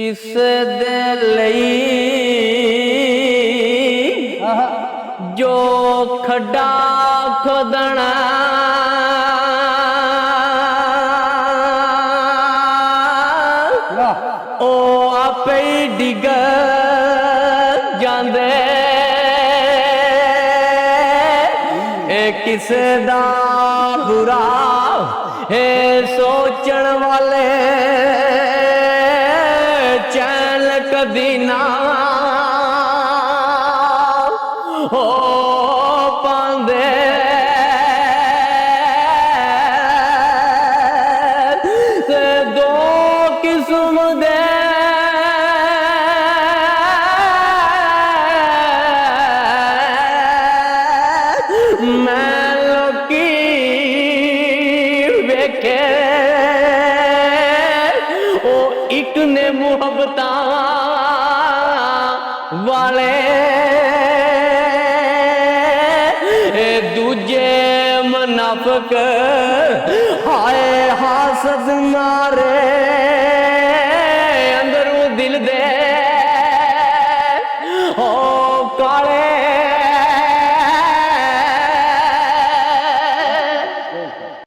किस दे लई जो खड्डा खोदना ओ आपे ही डिग जांदे किस दा बुरा है सोचण वाले चैन कदी ना हो पांदे ते दो किस्म दे मैं लोकी वेखे ओ एक ने मुहब्बत वाले दूजे मुनाफिक हाय हासद मारे अंदरों दिल दे हो